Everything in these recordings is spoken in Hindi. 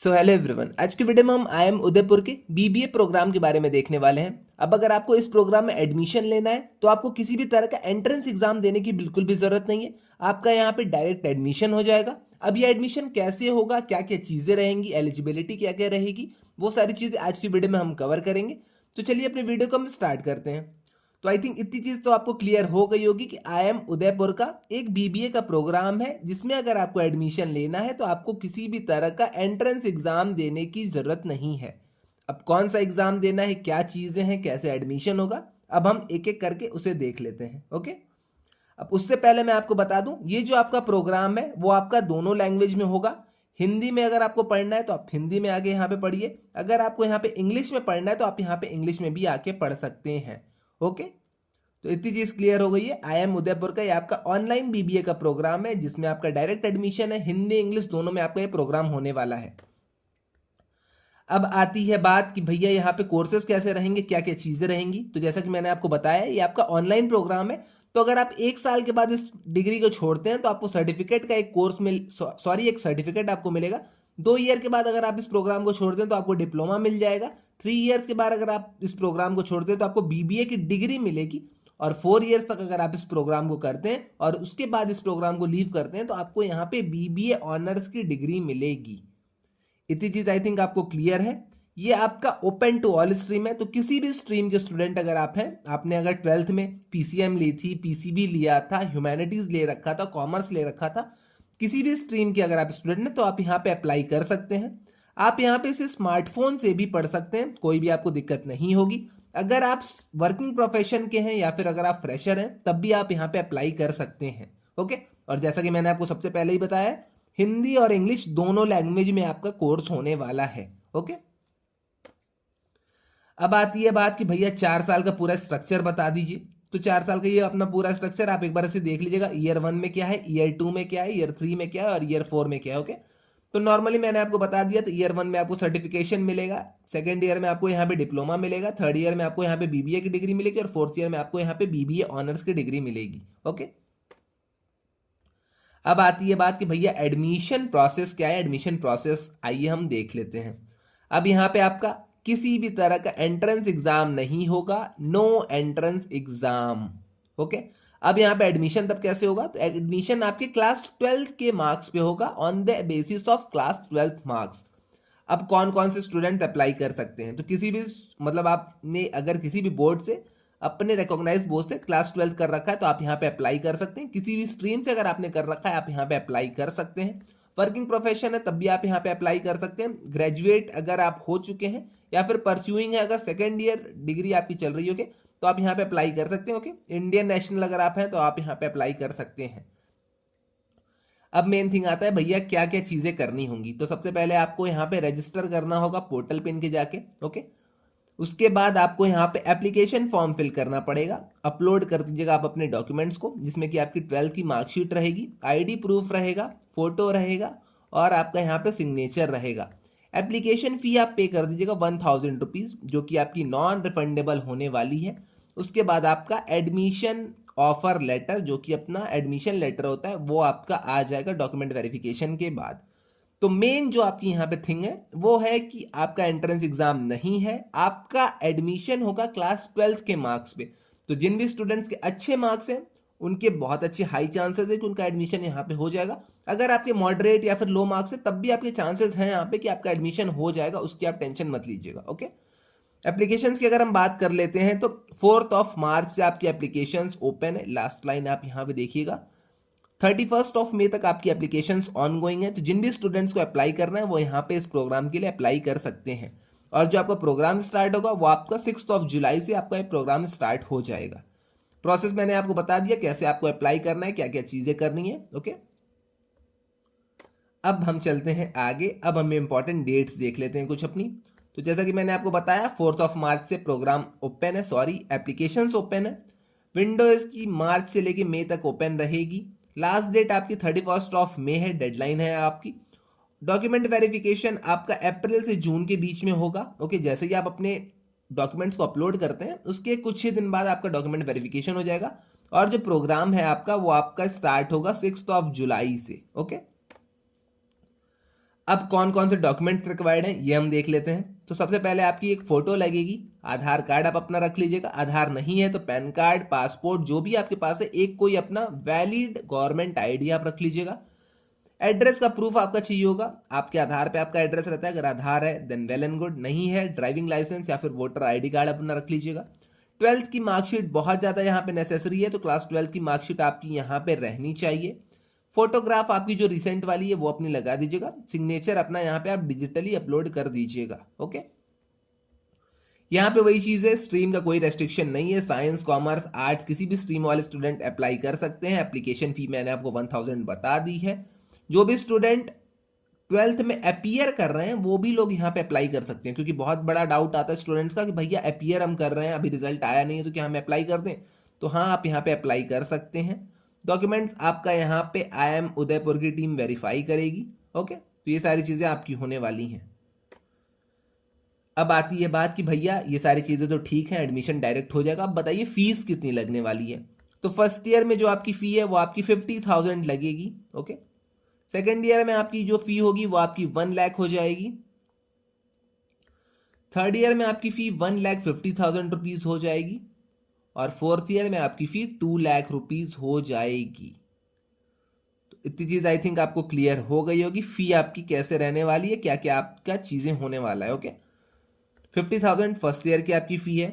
सो हेलो एवरीवन, आज की वीडियो में हम IIM उदयपुर के बीबीए प्रोग्राम के बारे में देखने वाले हैं। अब अगर आपको इस प्रोग्राम में एडमिशन लेना है तो आपको किसी भी तरह का एंट्रेंस एग्जाम देने की बिल्कुल भी जरूरत नहीं है। आपका यहाँ पे डायरेक्ट एडमिशन हो जाएगा। अब ये एडमिशन कैसे होगा, क्या क्या चीजें रहेंगी, एलिजिबिलिटी क्या क्या रहेगी, वो सारी चीजें आज की वीडियो में हम कवर करेंगे। तो चलिए अपने वीडियो को हम स्टार्ट करते हैं। तो आई थिंक इतनी चीज तो आपको क्लियर हो गई होगी कि IIM उदयपुर का एक बीबीए का प्रोग्राम है जिसमें अगर आपको एडमिशन लेना है तो आपको किसी भी तरह का एंट्रेंस एग्जाम देने की जरूरत नहीं है। अब कौन सा एग्जाम देना है, क्या चीजें हैं, कैसे एडमिशन होगा, अब हम एक एक करके उसे देख लेते हैं। ओके, अब उससे पहले मैं आपको बता दूं, ये जो आपका प्रोग्राम है वो आपका दोनों लैंग्वेज में होगा। हिंदी में अगर आपको पढ़ना है तो आप हिंदी में आके यहाँ पे पढ़िए, अगर आपको यहाँ पे इंग्लिश में पढ़ना है तो आप यहाँ पे इंग्लिश में भी आके पढ़ सकते हैं। ओके, तो इतनी चीज क्लियर हो गई है। IIM उदयपुर का ये आपका ऑनलाइन बीबीए का प्रोग्राम है जिसमें आपका डायरेक्ट एडमिशन है। हिंदी इंग्लिश दोनों में आपका ये प्रोग्राम होने वाला है। अब आती है बात कि भैया यहाँ पे कोर्सेज कैसे रहेंगे, क्या क्या चीजें रहेंगी। तो जैसा कि मैंने आपको बताया, ये आपका ऑनलाइन प्रोग्राम है। तो अगर आप एक साल के बाद इस डिग्री को छोड़ते हैं तो आपको सर्टिफिकेट का एक एक सर्टिफिकेट आपको मिलेगा। 2 ईयर के बाद अगर आप इस प्रोग्राम को छोड़ते हैं तो आपको डिप्लोमा मिल जाएगा। 3 ईयर्स के बाद अगर आप इस प्रोग्राम को छोड़ते हैं तो आपको बीबीए की डिग्री मिलेगी। और 4 ईयर्स तक अगर आप इस प्रोग्राम को करते हैं और उसके बाद इस प्रोग्राम को लीव करते हैं तो आपको यहाँ पे बीबीए ऑनर्स की डिग्री मिलेगी। इतनी चीज आई थिंक आपको क्लियर है। ये आपका ओपन टू ऑल स्ट्रीम है, तो किसी भी स्ट्रीम के स्टूडेंट अगर आप हैं, आपने अगर 12th में पीसीएम ली थी, पीसीबी लिया था, ह्यूमैनिटीज ले रखा था, कॉमर्स ले रखा था, किसी भी स्ट्रीम के अगर आप स्टूडेंट हैं तो आप यहाँ पे अप्लाई कर सकते हैं। आप यहाँ पे इसे स्मार्टफोन से भी पढ़ सकते हैं, कोई भी आपको दिक्कत नहीं होगी। अगर आप वर्किंग प्रोफेशन के हैं या फिर अगर आप फ्रेशर हैं तब भी आप यहाँ पे अप्लाई कर सकते हैं। ओके, और जैसा कि मैंने आपको सबसे पहले ही बताया, हिंदी और इंग्लिश दोनों लैंग्वेज में आपका कोर्स होने वाला है। ओके, अब आती है बात कि भैया 4 साल का पूरा स्ट्रक्चर बता दीजिए। तो 4 साल का ये अपना पूरा स्ट्रक्चर आप एक बार से देख लीजिएगा। ईयर 1 में क्या है, ईयर 2 में क्या है, ईयर 3 में क्या है और ईयर 4 में क्या है। ओके, तो नॉर्मली मैंने आपको बता दिया, तो ईयर 1 में आपको सर्टिफिकेशन मिलेगा, सेकंड ईयर में आपको यहाँ पे डिप्लोमा मिलेगा, थर्ड ईयर में आपको यहाँ पे बीबीए की डिग्री मिलेगी और फोर्थ ईयर में आपको यहाँ पे बीबीए ऑनर्स की डिग्री मिलेगी। ओके, अब आती है बात कि भैया एडमिशन प्रोसेस क्या है। एडमिशन प्रोसेस आइए हम देख लेते हैं। अब यहाँ पे आपका किसी भी तरह का एंट्रेंस एग्जाम नहीं होगा, नो एंट्रेंस एग्जाम। ओके, अब यहाँ पे एडमिशन तब कैसे होगा, तो एडमिशन आपके क्लास 12th के मार्क्स पे होगा, on the basis of class 12th marks. अब कौन कौन से स्टूडेंट अप्लाई कर सकते हैं, तो किसी भी मतलब आपने अगर किसी भी बोर्ड से अपने रिकॉग्नाइज बोर्ड से क्लास 12th कर रखा है तो आप यहाँ पे अप्लाई कर सकते हैं। किसी भी स्ट्रीम से अगर आपने कर रखा है आप यहाँ पे अप्लाई कर सकते हैं। वर्किंग प्रोफेशन है तब भी आप यहाँ पे अप्लाई कर सकते हैं। ग्रेजुएट अगर आप हो चुके हैं या फिर परस्यूइंग है, अगर सेकेंड ईयर डिग्री आपकी चल रही होगी तो आप यहाँ पे अप्लाई कर सकते हैं। ओके, इंडियन नेशनल अगर आप हैं तो आप यहाँ पे अप्लाई कर सकते हैं। अब मेन थिंग आता है भैया क्या क्या चीजें करनी होंगी। तो सबसे पहले आपको यहाँ पे रजिस्टर करना होगा पोर्टल पे इनके जाके। ओके, उसके बाद आपको यहाँ पे एप्लीकेशन फॉर्म फिल करना पड़ेगा। अपलोड कर दीजिएगा आप अपने डॉक्यूमेंट्स को, जिसमें कि आपकी 12th की मार्कशीट रहेगी, आईडी प्रूफ रहेगा, फोटो रहेगा और आपका यहाँ पे सिग्नेचर रहेगा। एप्लीकेशन फी आप पे कर दीजिएगा 1000 रुपीज़, जो कि आपकी नॉन रिफंडेबल होने वाली है। उसके बाद आपका एडमिशन ऑफर लेटर, जो कि अपना एडमिशन लेटर होता है, वो आपका आ जाएगा डॉक्यूमेंट वेरिफिकेशन के बाद। तो मेन जो आपकी यहाँ पे थिंग है वो है कि आपका एंट्रेंस एग्जाम नहीं है, आपका एडमिशन होगा क्लास 12th के मार्क्स पे। तो जिन भी स्टूडेंट्स के अच्छे मार्क्स हैं उनके बहुत अच्छे हाई चांसेस है कि उनका एडमिशन यहाँ पे हो जाएगा। अगर आपके मॉडरेट या फिर लो मार्क्स है तब भी आपके चांसेस हैं यहाँ पे कि आपका एडमिशन हो जाएगा, उसकी आप टेंशन मत लीजिएगा। ओके, एप्लीकेशंस की अगर हम बात कर लेते हैं तो 4 मार्च से आपकी एप्लीकेशंस ओपन है। लास्ट लाइन आप यहाँ पे देखिएगा, 31 मई तक आपकी एप्लीकेशंस ऑन गोइंग है। तो जिन भी स्टूडेंट्स को अप्लाई करना है वो यहाँ पे इस प्रोग्राम के लिए अप्लाई कर सकते हैं। और जो आपका प्रोग्राम स्टार्ट होगा वो आपका 6 जुलाई से आपका ये प्रोग्राम स्टार्ट हो जाएगा। प्रोसेस मैंने आपको बता दिया कैसे आपको अप्लाई करना है, क्या क्या चीजें करनी है। ओके, अब हम चलते हैं आगे। अब हम इंपॉर्टेंट डेट्स देख लेते हैं कुछ अपनी। तो जैसा कि मैंने आपको बताया 4 मार्च से प्रोग्राम ओपन है, एप्लीकेशंस ओपन है। विंडोज की मार्च से लेके मई तक ओपन रहेगी। लास्ट डेट आपकी 31 मई है, डेडलाइन है आपकी। डॉक्यूमेंट वेरिफिकेशन आपका अप्रैल से जून के बीच में होगा। ओके, जैसे ही आप अपने डॉक्यूमेंट्स को अपलोड करते हैं उसके कुछ ही दिन बाद आपका डॉक्यूमेंट वेरिफिकेशन हो जाएगा। और जो प्रोग्राम है आपका वो आपका स्टार्ट होगा 6 जुलाई से। ओके, अब कौन कौन से डॉक्यूमेंट्स रिक्वायर्ड हैं ये हम देख लेते हैं। तो सबसे पहले आपकी एक फ़ोटो लगेगी, आधार कार्ड आप अपना रख लीजिएगा, आधार नहीं है तो पैन कार्ड, पासपोर्ट जो भी आपके पास है, एक कोई अपना वैलिड गवर्नमेंट आईडी आप रख लीजिएगा। एड्रेस का प्रूफ आपका चाहिए होगा, आपके आधार पे आपका एड्रेस रहता है, अगर आधार है देन वेल एंड गुड, नहीं है ड्राइविंग लाइसेंस या फिर वोटर आईडी कार्ड अपना रख लीजिएगा। 12th की मार्कशीट बहुत ज़्यादा यहाँ पे नेसेसरी है, तो क्लास 12 की मार्कशीट आपकी यहाँ पे रहनी चाहिए। फोटोग्राफ आपकी जो रिसेंट वाली है वो अपनी लगा दीजिएगा, सिग्नेचर अपना यहाँ पे आप डिजिटली अपलोड कर दीजिएगा। ओके, यहाँ पे वही चीज़ है, स्ट्रीम का कोई रेस्ट्रिक्शन नहीं है, साइंस कॉमर्स आर्ट्स किसी भी स्ट्रीम वाले स्टूडेंट अप्लाई कर सकते हैं। एप्लीकेशन फी मैंने आपको 1000 बता दी है। जो भी स्टूडेंट 12th में अपीयर कर रहे हैं वो भी लोग यहाँ पे अप्लाई कर सकते हैं, क्योंकि बहुत बड़ा डाउट आता है स्टूडेंट्स का कि भैया अपीयर हम कर रहे हैं, अभी रिजल्ट आया नहीं है तो क्या हम अप्लाई कर दें। तो हाँ, आप यहाँ पे अप्लाई कर सकते हैं। डॉक्यूमेंट्स आपका यहाँ पे IIM उदयपुर की टीम वेरीफाई करेगी। ओके, तो ये सारी चीज़ें आपकी होने वाली हैं। अब आती है बात कि भैया ये सारी चीज़ें तो ठीक है, एडमिशन डायरेक्ट हो जाएगा, अब बताइए फीस कितनी लगने वाली है। तो फर्स्ट ईयर में जो आपकी फ़ी है वो आपकी 50,000 लगेगी। ओके, सेकेंड ईयर में आपकी जो फ़ी होगी वो आपकी 1 लाख हो जाएगी। थर्ड ईयर में आपकी फ़ी 1,50,000 रुपीज़ हो जाएगी। और फोर्थ ईयर में आपकी फ़ी 2 लाख रुपीज़ हो जाएगी। तो इतनी चीज़ आई थिंक आपको क्लियर हो गई होगी, फ़ी आपकी कैसे रहने वाली है, क्या क्या आपका चीज़ें होने वाला है। ओके, 50,000 फर्स्ट ईयर की आपकी फ़ी है,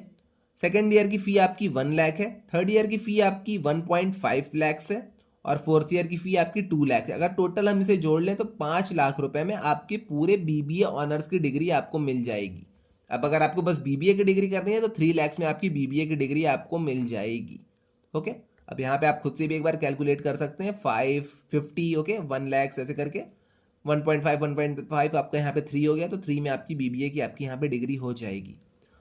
सेकेंड ईयर की फ़ी आपकी 1 लाख है, थर्ड ईयर की फ़ी आपकी 1.5 लैक्स है, और फोर्थ ईयर की फ़ी आपकी 2 लाख है। अगर टोटल हम इसे जोड़ लें तो 5 लाख रुपए में आपके पूरे BBA ऑनर्स की डिग्री आपको मिल जाएगी। अब अगर आपको बस BBA की डिग्री करनी है तो 3 लाख में आपकी BBA की डिग्री आपको मिल जाएगी। ओके, अब यहाँ पे आप खुद से भी एक बार कैलकुलेट कर सकते हैं, 550 ओके 1 लाख ऐसे करके 1.5 आपका यहाँ पे 3 हो गया, तो 3 में आपकी BBA की आपकी यहाँ पे डिग्री हो जाएगी।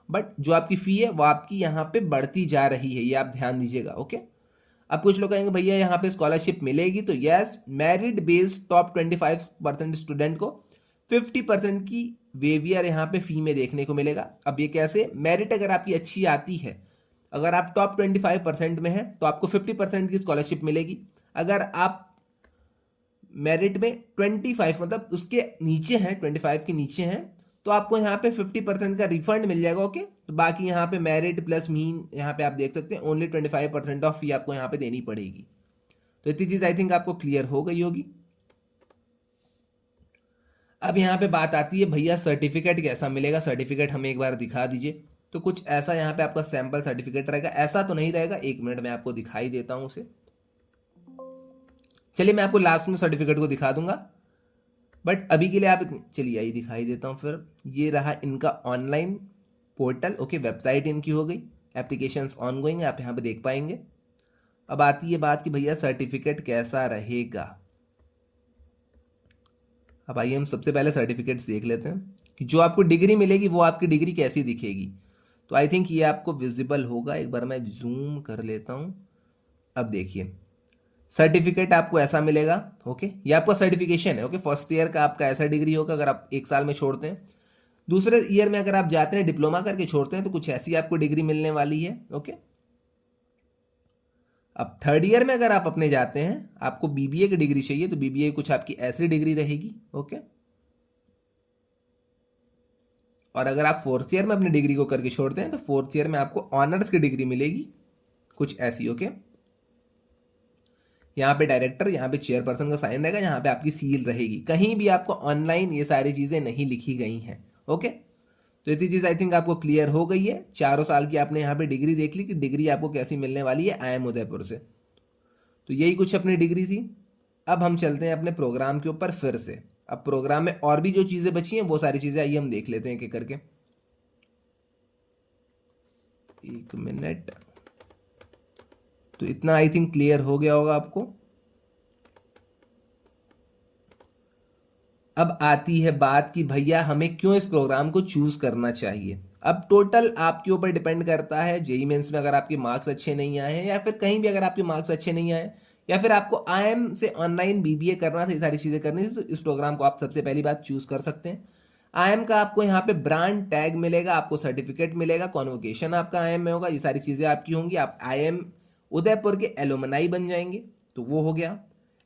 बट जो आपकी फ़ी है वो आपकी यहाँ पे बढ़ती जा रही है, ये आप ध्यान दीजिएगा। ओके, अब कुछ लोग कहेंगे भैया यहाँ पे स्कॉलरशिप मिलेगी, तो yes, merit based top 25% student को 50% की वेवियर यहाँ पे फी में देखने को मिलेगा। अब ये कैसे, मेरिट अगर आपकी अच्छी आती है, अगर आप टॉप 25% में हैं तो आपको 50% की स्कॉलरशिप मिलेगी। अगर आप मेरिट में 25 मतलब उसके नीचे हैं, 25 के नीचे हैं, तो आपको यहाँ पे 50% का रिफंड मिल जाएगा। ओके, तो बाकी यहाँ पे मेरिट प्लस मीन यहाँ पे आप देख सकते हैं, ओनली 25% ऑफ फी आपको यहाँ पे देनी पड़ेगी। तो इतनी चीज़ आई थिंक आपको क्लियर हो गई होगी। अब यहाँ पे बात आती है भैया सर्टिफिकेट कैसा मिलेगा, सर्टिफिकेट हमें एक बार दिखा दीजिए। तो कुछ ऐसा यहाँ पे आपका सैंपल सर्टिफिकेट रहेगा, ऐसा तो नहीं रहेगा, एक मिनट में आपको दिखाई देता हूँ उसे। चलिए मैं आपको लास्ट में सर्टिफिकेट को दिखा दूंगा, बट अभी के लिए आप चलिए आइए दिखाई देता हूँ फिर। ये रहा इनका ऑनलाइन पोर्टल। ओके, वेबसाइट इनकी हो गई, एप्लीकेशंस ऑनगोइंग है, आप यहाँ पे देख पाएंगे। अब आती है बात कि भैया सर्टिफिकेट कैसा रहेगा। अब आइए हम सबसे पहले सर्टिफिकेट्स देख लेते हैं कि जो आपको डिग्री मिलेगी वो आपकी डिग्री कैसी दिखेगी। तो आई थिंक ये आपको विजिबल होगा, एक बार मैं जूम कर लेता हूँ। अब देखिए सर्टिफिकेट आपको ऐसा मिलेगा। ओके, ये आपका सर्टिफिकेशन है। ओके, फर्स्ट ईयर का आपका ऐसा डिग्री होगा अगर आप 1 साल में छोड़ते हैं। दूसरे ईयर में अगर आप जाते हैं डिप्लोमा करके छोड़ते हैं तो कुछ ऐसी आपको डिग्री मिलने वाली है। ओके, अब थर्ड ईयर में अगर आप अपने जाते हैं, आपको BBA की डिग्री चाहिए तो BBA कुछ आपकी ऐसी डिग्री रहेगी। ओके, और अगर आप फोर्थ ईयर में अपनी डिग्री को करके छोड़ते हैं तो फोर्थ ईयर में आपको ऑनर्स की डिग्री मिलेगी कुछ ऐसी। ओके, यहाँ पे डायरेक्टर, यहाँ पे चेयरपर्सन का साइन रहेगा, यहाँ पे आपकी सील रहेगी। कहीं भी आपको ऑनलाइन ये सारी चीज़ें नहीं लिखी गई हैं। ओके, तो इतनी चीज़ आई थिंक आपको क्लियर हो गई है। 4 साल की आपने यहाँ पे डिग्री देख ली कि डिग्री आपको कैसी मिलने वाली है IIM उदयपुर से। तो यही कुछ अपनी डिग्री थी। अब हम चलते हैं अपने प्रोग्राम के ऊपर फिर से। अब प्रोग्राम में और भी जो चीज़ें बची हैं वो सारी चीज़ें आइए हम देख लेते हैं एक एक करके। एक मिनट, तो इतना आई थिंक क्लियर हो गया होगा आपको। अब आती है बात कि भैया हमें क्यों इस प्रोग्राम को चूज करना चाहिए। अब टोटल आपके ऊपर डिपेंड करता है, जेईई मेंस में अगर आपके मार्क्स अच्छे नहीं आए हैं, या फिर कहीं भी अगर आपके मार्क्स अच्छे नहीं आए, या फिर आपको IIM से ऑनलाइन BBA करना था, ये सारी चीज़ें करनी थी, तो इस प्रोग्राम को आप सबसे पहली बात चूज कर सकते हैं। IIM का आपको यहाँ पे ब्रांड टैग मिलेगा, आपको सर्टिफिकेट मिलेगा, कॉन्वोकेशन आपका IIM में होगा, ये सारी चीज़ें आपकी होंगी, आप IIM उदयपुर के एलुमनाई बन जाएंगे, तो वो हो गया।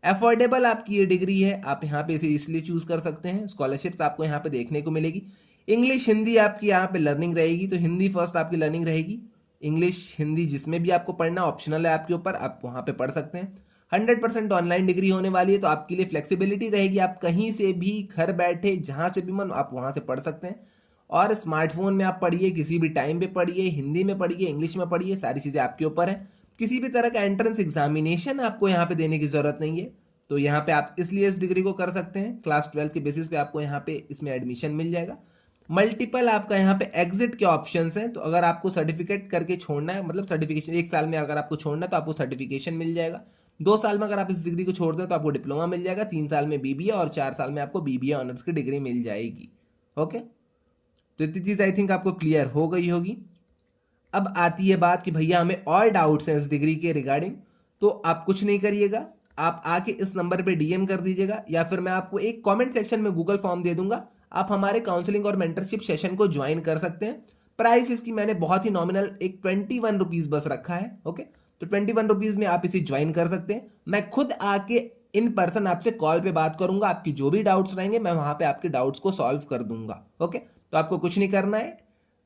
अफोर्डेबल आपकी ये डिग्री है, आप यहाँ पे इसे इसलिए चूज कर सकते हैं। स्कॉलरशिप्स आपको यहाँ पे देखने को मिलेगी। इंग्लिश हिंदी आपकी यहाँ पे लर्निंग रहेगी, तो हिंदी फर्स्ट आपकी लर्निंग रहेगी। इंग्लिश हिंदी जिसमें भी आपको पढ़ना ऑप्शनल है आपके ऊपर, आप वहाँ पे पढ़ सकते हैं। 100% ऑनलाइन डिग्री होने वाली है, तो आपके लिए फ्लेक्सिबिलिटी रहेगी, आप कहीं से भी घर बैठे जहाँ से भी मन आप वहाँ से पढ़ सकते हैं। और स्मार्टफोन में आप पढ़िए, किसी भी टाइम पे पढ़िए, हिंदी में पढ़िए, इंग्लिश में पढ़िए, सारी चीज़ें आपके ऊपर है। किसी भी तरह का एंट्रेंस एग्जामिनेशन आपको यहाँ पे देने की जरूरत नहीं है, तो यहाँ पे आप इसलिए इस डिग्री को कर सकते हैं। क्लास 12 के बेसिस पे आपको यहाँ पे इसमें एडमिशन मिल जाएगा। मल्टीपल आपका यहाँ पे एग्जिट के ऑप्शंस हैं, तो अगर आपको सर्टिफिकेट करके छोड़ना है, मतलब सर्टिफिकेशन 1 साल में अगर आपको छोड़ना है तो आपको सर्टिफिकेशन मिल जाएगा। 2 साल में अगर आप इस डिग्री को छोड़ दें तो आपको डिप्लोमा मिल जाएगा। 3 साल में बीबीए और 4 साल में आपको बीबीए ऑनर्स की डिग्री मिल जाएगी। ओके, तो इतनी चीज़ आई थिंक आपको क्लियर हो गई होगी। अब आती है बात कि भैया हमें और डाउट्स हैं इस डिग्री के रिगार्डिंग, तो आप कुछ नहीं करिएगा, आप आके इस नंबर पे डीएम कर दीजिएगा, या फिर मैं आपको एक कमेंट सेक्शन में गूगल फॉर्म दे दूंगा, आप हमारे काउंसलिंग और मेंटरशिप सेशन को ज्वाइन कर सकते हैं। प्राइस इसकी मैंने बहुत ही नॉमिनल एक 21 रुपीज़ बस रखा है। ओके, तो 21 रुपीज़ में आप इसे ज्वाइन कर सकते हैं। मैं खुद आके इन पर्सन आपसे कॉल पे बात करूंगा, आपकी जो भी डाउट्स रहेंगे मैं वहां पे आपके डाउट्स को सॉल्व कर दूंगा। ओके, तो आपको कुछ नहीं करना है,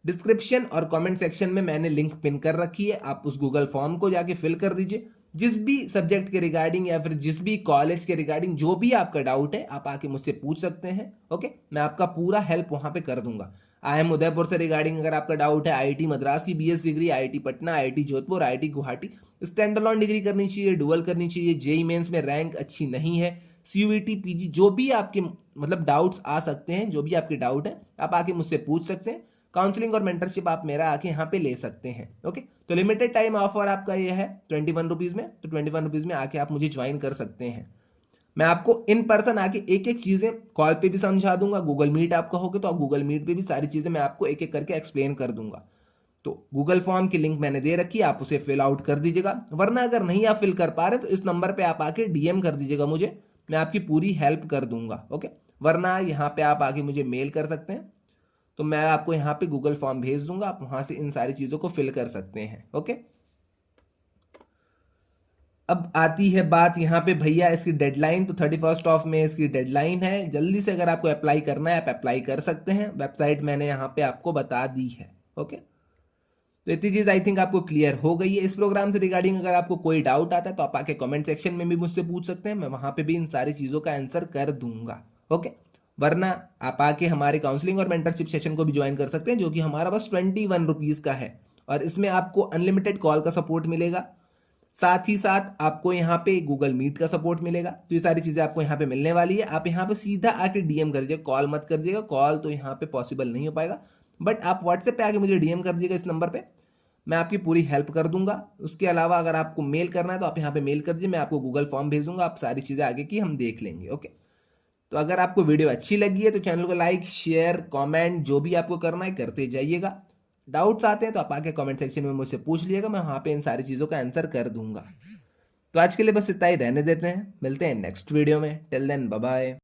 डिस्क्रिप्शन और कमेंट सेक्शन में मैंने लिंक पिन कर रखी है, आप उस गूगल फॉर्म को जाके फिल कर दीजिए। जिस भी सब्जेक्ट के रिगार्डिंग या फिर जिस भी कॉलेज के रिगार्डिंग जो भी आपका डाउट है आप आके मुझसे पूछ सकते हैं। ओके, मैं आपका पूरा हेल्प वहां पे कर दूंगा। IIM उदयपुर से रिगार्डिंग अगर आपका डाउट है, IIT मद्रास की BS degree, IIT Patna, IIT Jodhpur, IIT Guwahati stand alone degree करनी चाहिए, डुअल करनी चाहिए, जेई मेंस में रैंक अच्छी नहीं है, CUET PG, जो भी आपके मतलब डाउट्स आ सकते हैं, जो भी आपके डाउट है आप आके मुझसे पूछ सकते हैं। काउंसलिंग और मेंटरशिप आप मेरा आके यहाँ पे ले सकते हैं। ओके, तो लिमिटेड टाइम ऑफर आपका ये है 21 रुपीज़ में, तो 21 रुपीज़ में आके आप मुझे ज्वाइन कर सकते हैं। मैं आपको इन पर्सन आके एक एक चीज़ें कॉल पे भी समझा दूंगा, गूगल मीट आप कहोगे तो आप गूगल मीट पे भी सारी चीज़ें मैं आपको एक एक करके एक्सप्लेन कर दूंगा। तो गूगल फॉर्म की लिंक मैंने दे रखी है, आप उसे फिल आउट कर दीजिएगा, वरना अगर नहीं आप फिल कर पा रहे तो इस नंबर पे आप आके DM कर दीजिएगा मुझे, मैं आपकी पूरी हेल्प कर दूंगा। ओके, वरना यहाँ पे आप आके मुझे मेल कर सकते हैं, तो मैं आपको यहाँ पे गूगल फॉर्म भेज दूंगा, आप वहां से इन सारी चीज़ों को फिल कर सकते हैं। ओके, अब आती है बात यहाँ पे भैया इसकी डेडलाइन, तो 31 में इसकी डेडलाइन है। जल्दी से अगर आपको अप्लाई करना है आप अप्लाई कर सकते हैं, वेबसाइट मैंने यहाँ पे आपको बता दी है। ओके, तो इतनी चीज़ आई थिंक आपको क्लियर हो गई है। इस प्रोग्राम से रिगार्डिंग अगर आपको कोई डाउट आता है तो आप आके कमेंट सेक्शन में भी मुझसे पूछ सकते हैं, मैं वहाँ पे भी इन सारी चीज़ों का आंसर कर दूंगा। ओके, वरना आप आके हमारे काउंसलिंग और मेंटरशिप सेशन को भी ज्वाइन कर सकते हैं, जो कि हमारा बस 21 रुपीज़ का है, और इसमें आपको अनलिमिटेड कॉल का सपोर्ट मिलेगा, साथ ही साथ आपको यहाँ पे गूगल मीट का सपोर्ट मिलेगा। तो ये सारी चीज़ें आपको यहाँ पे मिलने वाली है। आप यहाँ पे सीधा आके DM कर दीजिएगा, कॉल मत कर दीजिएगा, कॉल तो यहाँ पे पॉसिबल नहीं हो पाएगा, बट आप व्हाट्सएप पे आके मुझे DM कर दीजिएगा इस नंबर पे, मैं आपकी पूरी हेल्प कर दूंगा। उसके अलावा अगर आपको मेल करना है तो आप यहाँ पे मेल कर दीजिए, मैं आपको गूगल फॉर्म भेज दूंगा, आप सारी चीज़ें आगे की हम देख लेंगे। ओके, तो अगर आपको वीडियो अच्छी लगी है तो चैनल को लाइक, शेयर, कमेंट जो भी आपको करना है करते जाइएगा। डाउट्स आते हैं तो आप आके कमेंट सेक्शन में मुझसे पूछ लीजिएगा, मैं वहाँ पे इन सारी चीज़ों का आंसर कर दूंगा। तो आज के लिए बस इतना ही रहने देते हैं, मिलते हैं नेक्स्ट वीडियो में। Till then bye bye.